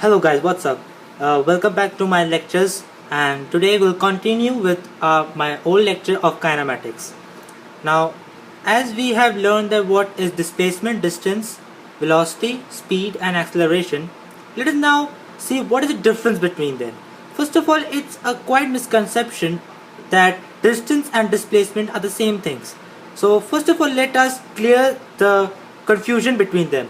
Hello guys, what's up? Welcome back to my lectures, and today we'll continue with my old lecture of kinematics. Now, as we have learned that what is displacement, distance, velocity, speed and acceleration, let us now see what is the difference between them. First of all, it's a quite misconception that distance and displacement are the same things. So first of all, let us clear the confusion between them.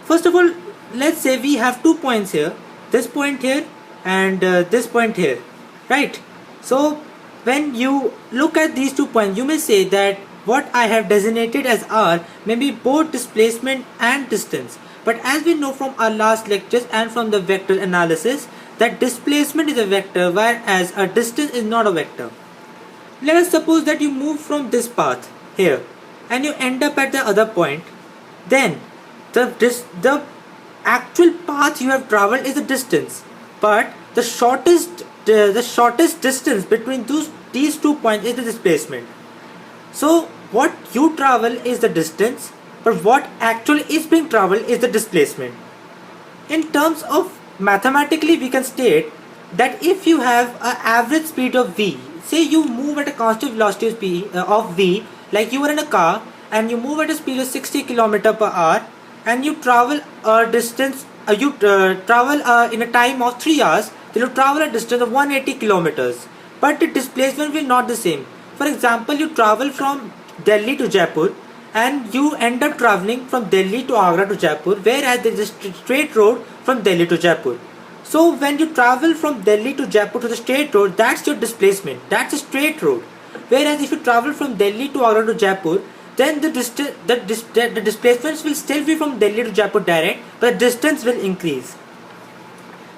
First of all, let's say we have 2 points here, this point here and this point here, right? So when you look at these 2 points, you may say that what I have designated as R may be both displacement and distance. But as we know from our last lectures and from the vector analysis, that displacement is a vector whereas a distance is not a vector. Let us suppose that you move from this path here and you end up at the other point. Then the actual path you have traveled is the distance, but the shortest distance between these 2 points is the displacement. So what you travel is the distance, but what actually is being traveled is the displacement. In terms of mathematically, we can state that if you have an average speed of v, say you move at a constant velocity of v, like you are in a car and you move at a speed of 60 km/h, and you travel a distance, travel in a time of 3 hours, then you travel a distance of 180 kilometers, but the displacement will not the same. For example, you travel from Delhi to Jaipur and you end up traveling from Delhi to Agra to Jaipur, whereas there is a straight road from Delhi to Jaipur. So when you travel from Delhi to Jaipur to the straight road, that's your displacement, that's a straight road. Whereas if you travel from Delhi to Agra to Jaipur, then the displacements will still be from Delhi to Jaipur direct, but the distance will increase.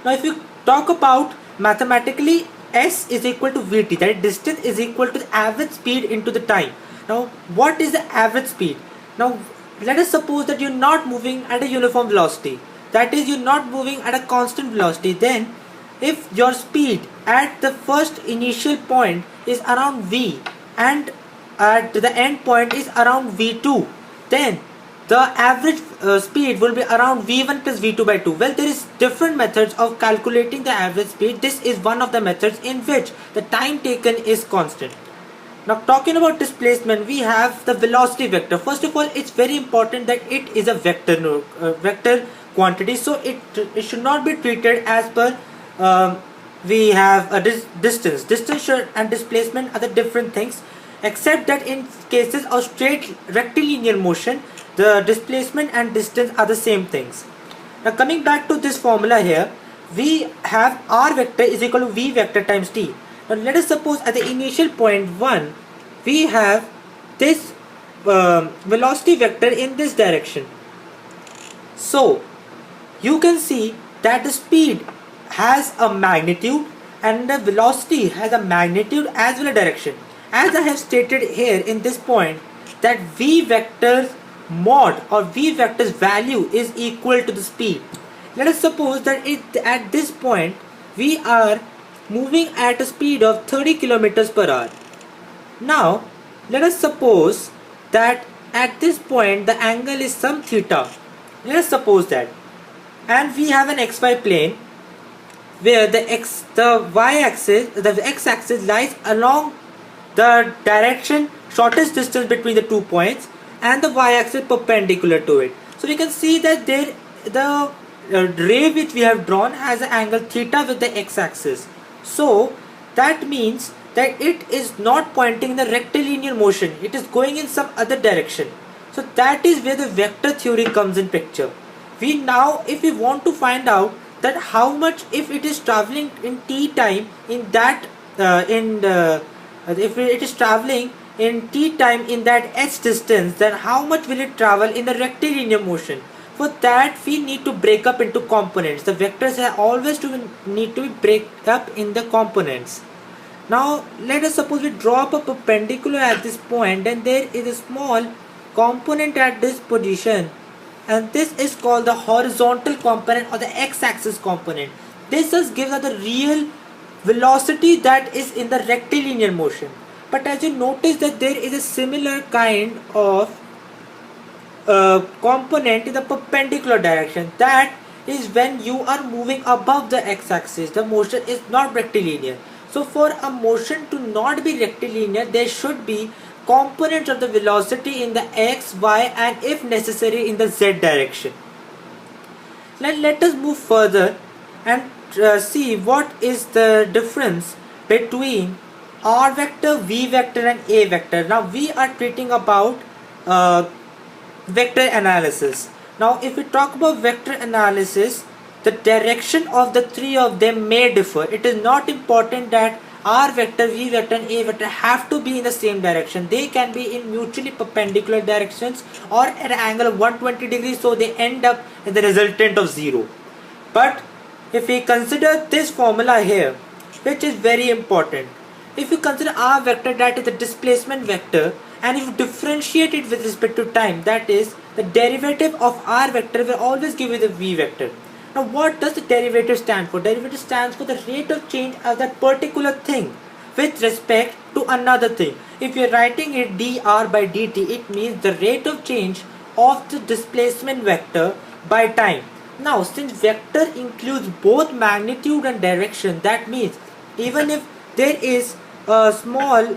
Now if you talk about mathematically, S is equal to Vt, that is distance is equal to the average speed into the time. Now what is the average speed? Now let us suppose that you're not moving at a uniform velocity, that is you're not moving at a constant velocity. Then if your speed at the first initial point is around v and at the end point is around v2, then the average speed will be around v1 plus v2 by 2. Well, there is different methods of calculating the average speed. This is one of the methods in which the time taken is constant. Now talking about displacement, we have the velocity vector. First of all, it's very important that it is a vector quantity, so it should not be treated as per we have a distance and displacement are the different things, except that in cases of straight rectilinear motion, the displacement and distance are the same things. Now coming back to this formula here, we have r vector is equal to v vector times t. Now let us suppose at the initial point 1 we have this velocity vector in this direction. So you can see that the speed has a magnitude and the velocity has a magnitude as well as direction. As I have stated here in this point, that v vector's mod or v vector's value is equal to the speed. Let us suppose that at this point we are moving at a speed of 30 km/h. Now let us suppose that at this point the angle is some theta. Let us suppose that, and we have an xy plane where the x-axis lies along the direction shortest distance between the 2 points and the y-axis perpendicular to it. So we can see that there the ray which we have drawn has an angle theta with the x-axis. So that means that it is not pointing in the rectilinear motion, it is going in some other direction. So that is where the vector theory comes in picture. We now, if we want to find out that how much, if it is traveling in t time in that if it is traveling in t time in that h distance, then how much will it travel in the rectilinear motion? For that we need to break up into components. The vectors are always need to be break up in the components. Now let us suppose we draw up a perpendicular at this point, and there is a small component at this position, and this is called the horizontal component or the x-axis component. This just gives us the real velocity that is in the rectilinear motion. But as you notice that there is a similar kind of component in the perpendicular direction, that is when you are moving above the x-axis. The motion is not rectilinear. So for a motion to not be rectilinear, there should be components of the velocity in the x, y, and if necessary in the z direction. Now let us move further and see what is the difference between r vector, v vector, and a vector. Now we are treating about vector analysis. Now if we talk about vector analysis, the direction of the three of them may differ. It is not important that r vector, v vector, and a vector have to be in the same direction. They can be in mutually perpendicular directions or at an angle of 120 degrees, so they end up in the resultant of 0. But if we consider this formula here, which is very important, if you consider r vector, that is the displacement vector, and if you differentiate it with respect to time, that is the derivative of r vector will always give you the v vector. Now what does the derivative stand for? Derivative stands for the rate of change of that particular thing with respect to another thing. If you are writing it dr by dt, it means the rate of change of the displacement vector by time. Now since vector includes both magnitude and direction, that means even if there is a small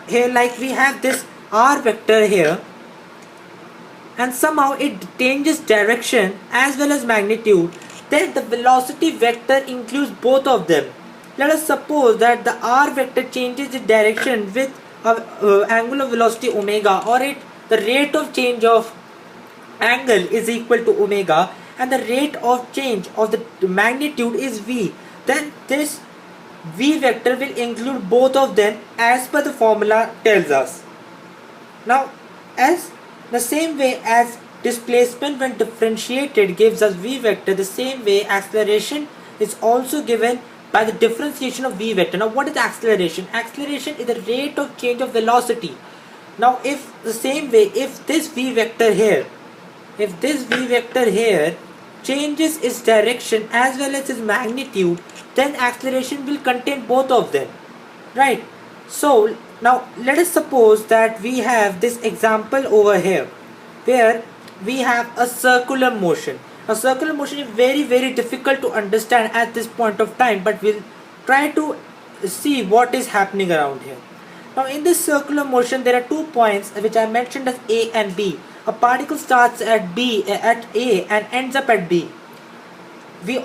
here, like we have this r vector here, and somehow it changes direction as well as magnitude, then the velocity vector includes both of them. Let us suppose that the r vector changes its direction with angular velocity omega, or the rate of change of angle is equal to omega, and the rate of change of the magnitude is v. Then this v vector will include both of them as per the formula tells us. Now as the same way as displacement when differentiated gives us v vector, the same way acceleration is also given by the differentiation of v vector. Now what is acceleration? Acceleration is the rate of change of velocity. Now if the same way, if this v vector here changes its direction as well as its magnitude, then acceleration will contain both of them, right? So now let us suppose that we have this example over here where we have a circular motion. A circular motion is very difficult to understand at this point of time, but we'll try to see what is happening around here. Now in this circular motion there are 2 points which I mentioned as A and B. A particle starts at A and ends up at B. We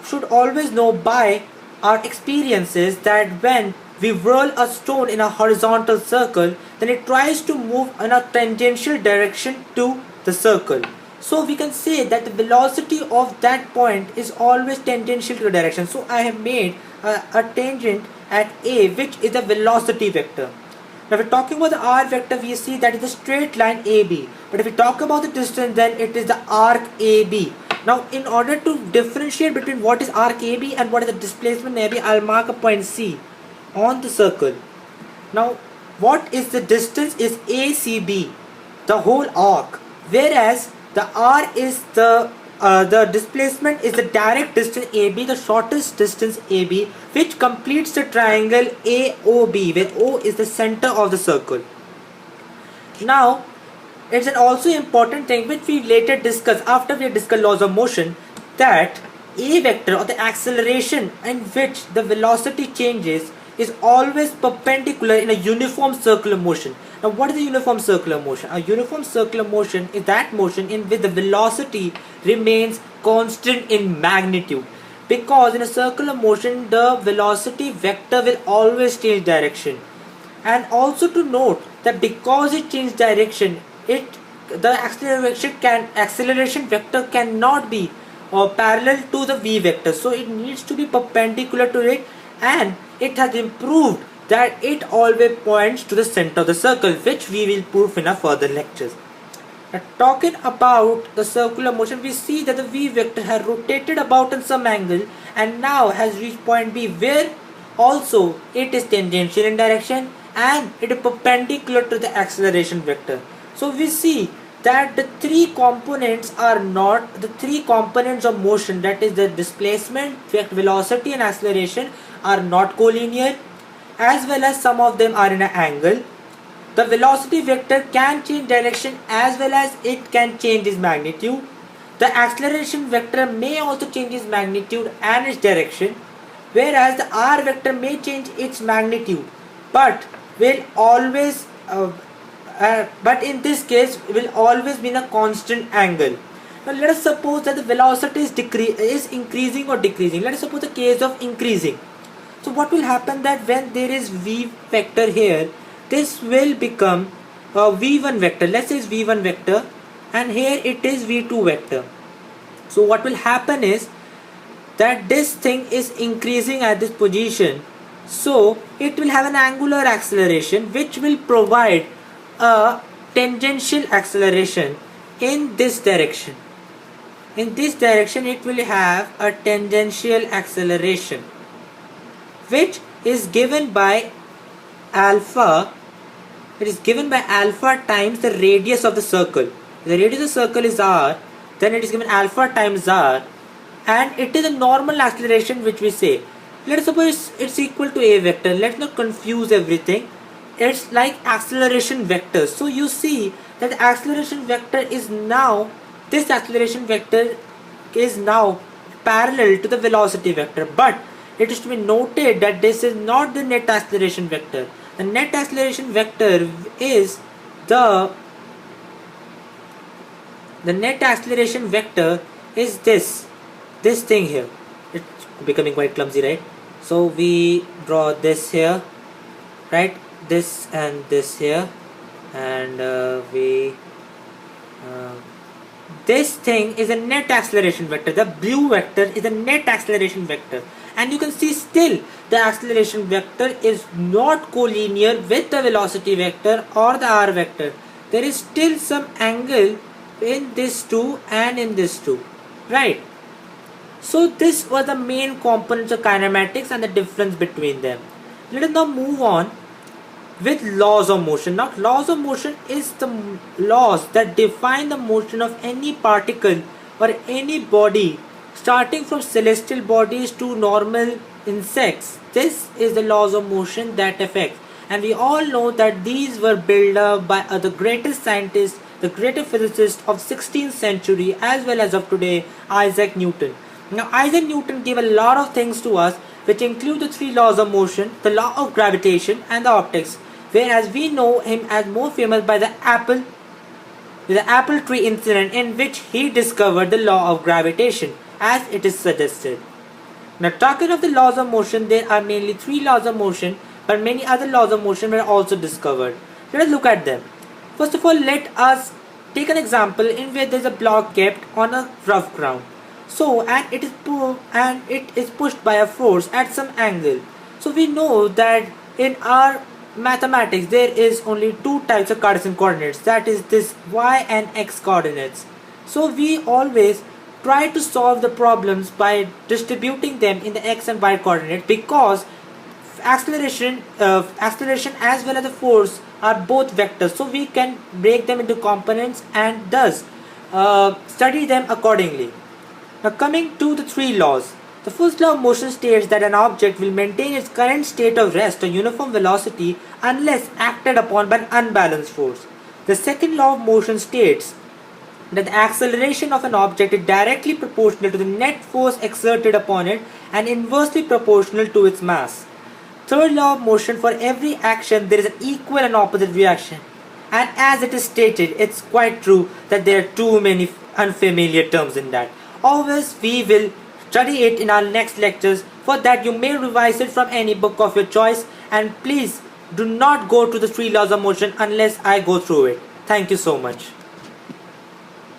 should always know by our experiences that when we whirl a stone in a horizontal circle, then it tries to move in a tangential direction to the circle. So we can say that the velocity of that point is always tangential to the direction. So I have made a tangent at A, which is the velocity vector. Now if we're talking about the r vector, we see that is the straight line AB. But if we talk about the distance, then it is the arc AB. Now in order to differentiate between what is arc AB and what is the displacement AB, I'll mark a point C on the circle. Now what is the distance is ACB, the whole arc, whereas the r is the displacement is the direct distance AB, the shortest distance AB, which completes the triangle AOB, where O is the center of the circle. Now it's an also important thing which we later discuss after we discuss laws of motion, that A vector, or the acceleration in which the velocity changes, is always perpendicular in a uniform circular motion. Now what is a uniform circular motion? A uniform circular motion is that motion in which the velocity remains constant in magnitude, because in a circular motion the velocity vector will always change direction. And also to note that because it changes direction, the acceleration vector cannot be parallel to the v vector, so it needs to be perpendicular to it, and it has improved that it always points to the center of the circle, which we will prove in our further lectures. Now talking about the circular motion, we see that the v vector has rotated about in some angle and now has reached point B, where also it is tangential in direction and it is perpendicular to the acceleration vector. So we see that the three components of motion, that is the displacement, velocity and acceleration, are not collinear, as well as some of them are in an angle. The velocity vector can change direction as well as it can change its magnitude. the acceleration vector may also change its magnitude and its direction, whereas the r vector may change its magnitude, but will always but in this case will always be in a constant angle. Now let us suppose that the velocity is increasing or decreasing. Let us suppose the case of increasing. So what will happen that when there is v vector here, this will become a v1 vector. Let's say it's v1 vector, and here it is v2 vector. So what will happen is that this thing is increasing at this position, so it will have an angular acceleration which will provide a tangential acceleration in this direction. In this direction it will have a tangential acceleration which is given by alpha. It is given by alpha times the radius of the circle. If the radius of the circle is r, then it is given alpha times r, and it is a normal acceleration which we say. Let us suppose it's equal to a vector. Let's not confuse everything. It's like acceleration vectors. So you see that the acceleration vector is now, this acceleration vector is now parallel to the velocity vector, but it is to be noted that this is not the net acceleration vector. The net acceleration vector is the net acceleration vector is this thing here. It's becoming quite clumsy, right? So we draw this here, right? This and this here, and this thing is a net acceleration vector. The blue vector is a net acceleration vector, and you can see still the acceleration vector is not collinear with the velocity vector or the r vector. There is still some angle in this two and in this two, right? So this was the main components of kinematics and the difference between them. Let us now move on with laws of motion. Now laws of motion is the laws that define the motion of any particle or any body, starting from celestial bodies to normal insects. This is the laws of motion that affect, and we all know that these were built up by the greatest scientists, the greatest physicists of 16th century as well as of today, Isaac Newton. Now Isaac Newton gave a lot of things to us, which include the three laws of motion, the law of gravitation and the optics, whereas we know him as more famous by the apple tree incident, in which he discovered the law of gravitation as it is suggested. Now talking of the laws of motion, there are mainly three laws of motion, but many other laws of motion were also discovered. Let us look at them. First of all, let us take an example in where there is a block kept on a rough ground. So and it is pushed by a force at some angle. So we know that in our mathematics there is only two types of Cartesian coordinates, that is this y and x coordinates. So we always try to solve the problems by distributing them in the x and y coordinate, because acceleration as well as the force are both vectors, so we can break them into components and thus study them accordingly. Now coming to the three laws. The first law of motion states that an object will maintain its current state of rest or uniform velocity unless acted upon by an unbalanced force. The second law of motion states that the acceleration of an object is directly proportional to the net force exerted upon it and inversely proportional to its mass. Third law of motion: for every action there is an equal and opposite reaction. And as it is stated, it's quite true that there are too many unfamiliar terms in that. Always we will study it in our next lectures. For that you may revise it from any book of your choice, and please do not go to the three laws of motion unless I go through it. Thank you so much.